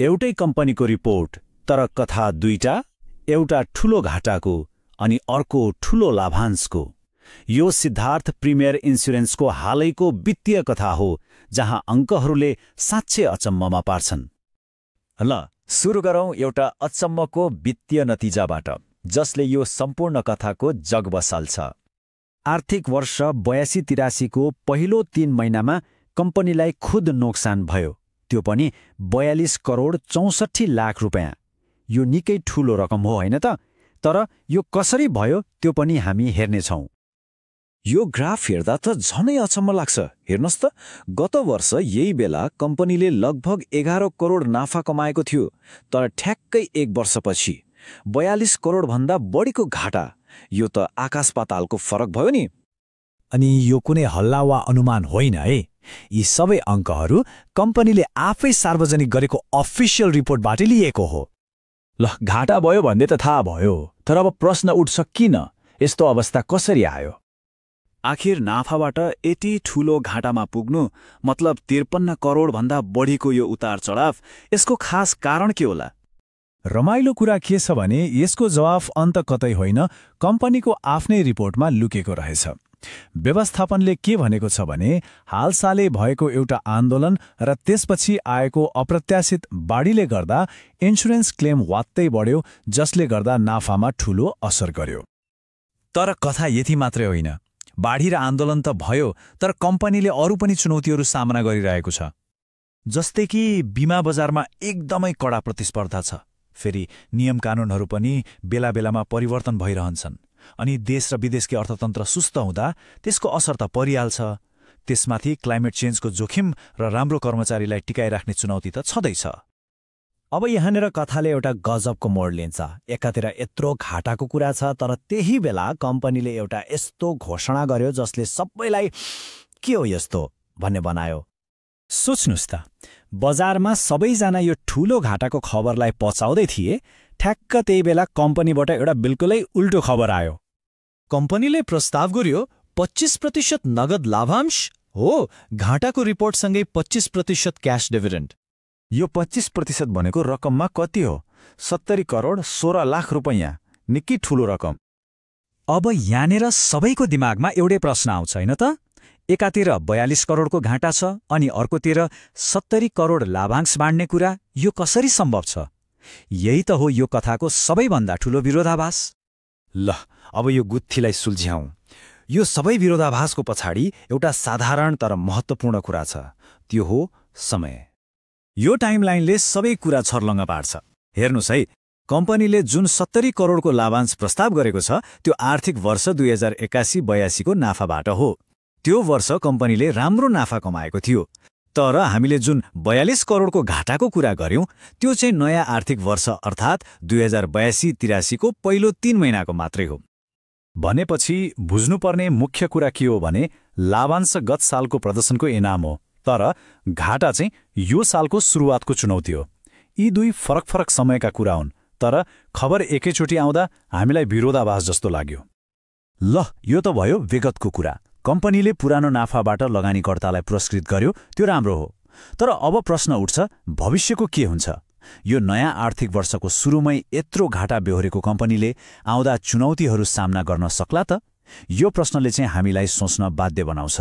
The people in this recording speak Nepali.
एउटै कम्पनीको रिपोर्ट, तर कथा दुईटा, एउटा ठूलो घाटाको अनि अर्को ठूलो लाभांशको। यो सिद्धार्थ प्रिमियर इन्स्योरेन्सको हालैको वित्तीय कथा हो, जहाँ अङ्कहरूले साँच्चै अचम्ममा पार्छन्। ल सुरु गरौँ एउटा अचम्मको वित्तीय नतिजाबाट, जसले यो सम्पूर्ण कथाको जग बसाल्छ। आर्थिक वर्ष 82-83को पहिलो 3 महिनामा कम्पनीलाई खुद नोक्सान भयो, त्यो पनि 42 करोड 64 लाख रुपैयाँ। यो निकै ठूलो रकम हो होइन त? तर यो कसरी भयो त्यो पनि हामी हेर्नेछौँ। यो ग्राफ हेर्दा त झनै अचम्म लाग्छ। हेर्नुहोस् त, गत वर्ष यही बेला कम्पनीले लगभग 11 करोड नाफा कमाएको थियो, तर ठ्याक्कै 1 वर्षपछि 42 करोडभन्दा बढीको घाटा। यो त आकाश पातालको फरक भयो नि। अनि यो कुनै हल्ला वा अनुमान होइन है। यी सबै अङ्कहरू कम्पनीले आफै सार्वजनिक गरेको अफिसियल रिपोर्टबाट लिएको हो। ल, घाटा भयो भन्ने त थाहा भयो, तर अब प्रश्न उठ्छ किन यस्तो अवस्था कसरी आयो? आखिर नाफाबाट यति ठूलो घाटामा पुग्नु, मतलब 53 करोडभन्दा बढीको यो उतार चढाव, यसको खास कारण के होला? रमाइलो कुरा के छ भने यसको जवाफ अन्त कतै होइन, कम्पनीको आफ्नै रिपोर्टमा लुकेको रहेछ। व्यवस्थापनले के भनेको छ भने हालसालै भएको एउटा आन्दोलन र त्यसपछि आएको अप्रत्याशित बाढीले गर्दा इन्सुरेन्स क्लेम वात्तै बढ्यो, जसले गर्दा नाफामा ठूलो असर गर्यो। तर कथा यति मात्रै होइन। बाढी र आन्दोलन त भयो, तर कम्पनीले अरू पनि चुनौतीहरू सामना गरिरहेको छ। जस्तै कि बिमा बजारमा एकदमै कडा प्रतिस्पर्धा छ, फेरि नियम कानुनहरू पनि बेला बेलामा परिवर्तन भइरहन्छन्, अनि देश र विदेशकै अर्थतन्त्र सुस्त हुँदा त्यसको असर त परिहाल्छ। त्यसमाथि क्लाइमेट चेन्जको जोखिम र राम्रो कर्मचारीलाई टिकाइराख्ने चुनौती त छँदैछ। अब यहाँनिर कथाले एउटा गजबको मोड लिन्छ। एकातिर यत्रो घाटाको कुरा छ, तर त्यही बेला कम्पनीले एउटा यस्तो घोषणा गर्यो जसले सबैलाई के हो यस्तो भन्ने बनायो। सोच्नुस् त, बजारमा सबैजना यो ठूलो घाटाको खबरलाई पचाउँदै थिए, ठ्याक्क त्यही बेला कम्पनीबाट एउटा बिल्कुलै उल्टो खबर आयो। कम्पनीले प्रस्ताव गर्यो 25% नगद लाभांश हो, घाटाको रिपोर्टसँगै 25% क्याश डिभिडेन्ड। यो 25% भनेको रकममा कति हो? 70 करोड 16 लाख रुपैयाँ, निकै ठूलो रकम। अब यहाँनिर सबैको दिमागमा एउटै प्रश्न आउँछ होइन त? एकातिर 42 करोडको घाटा छ अनि अर्कोतिर 70 करोड लाभांश बाँड्ने कुरा, यो कसरी सम्भव छ? यही त हो यो कथाको सबैभन्दा ठूलो विरोधाभास। ल, अब यो गुत्थीलाई सुल्झ्याउँ। यो सबै विरोधाभासको पछाडि एउटा साधारण तर महत्त्वपूर्ण कुरा छ, त्यो हो समय। यो टाइमलाइनले सबै कुरा छर्लङ्ग पार्छ। हेर्नुस् है, कम्पनीले जुन 70 करोडको लाभांश प्रस्ताव गरेको छ त्यो आर्थिक वर्ष 2081-82को नाफाबाट हो। त्यो वर्ष कम्पनीले राम्रो नाफा कमाएको थियो, तर हामीले जुन 42 करोडको घाटाको कुरा गर्यौं त्यो चाहिँ नयाँ आर्थिक वर्ष अर्थात् 2082-83को पहिलो 3 महिनाको मात्रै हो। भनेपछि बुझ्नुपर्ने मुख्य कुरा के हो भने लाभांश गत सालको प्रदर्शनको इनाम हो, तर घाटा चाहिँ यो सालको सुरुवातको चुनौती हो। यी दुई फरक फरक समयका कुरा हुन्, तर खबर एकैचोटि आउँदा हामीलाई विरोधाभास जस्तो लाग्यो। ल, यो त भयो विगतको कुरा। कम्पनीले पुरानो नाफाबाट लगानीकर्तालाई पुरस्कृत गर्यो, त्यो राम्रो हो। तर अब प्रश्न उठ्छ, भविष्यको के हुन्छ? यो नयाँ आर्थिक वर्षको सुरुमै यत्रो घाटा बेहोरेको कम्पनीले आउँदा चुनौतीहरू सामना गर्न सक्ला त? यो प्रश्नले चाहिँ हामीलाई सोच्न बाध्य बनाउँछ।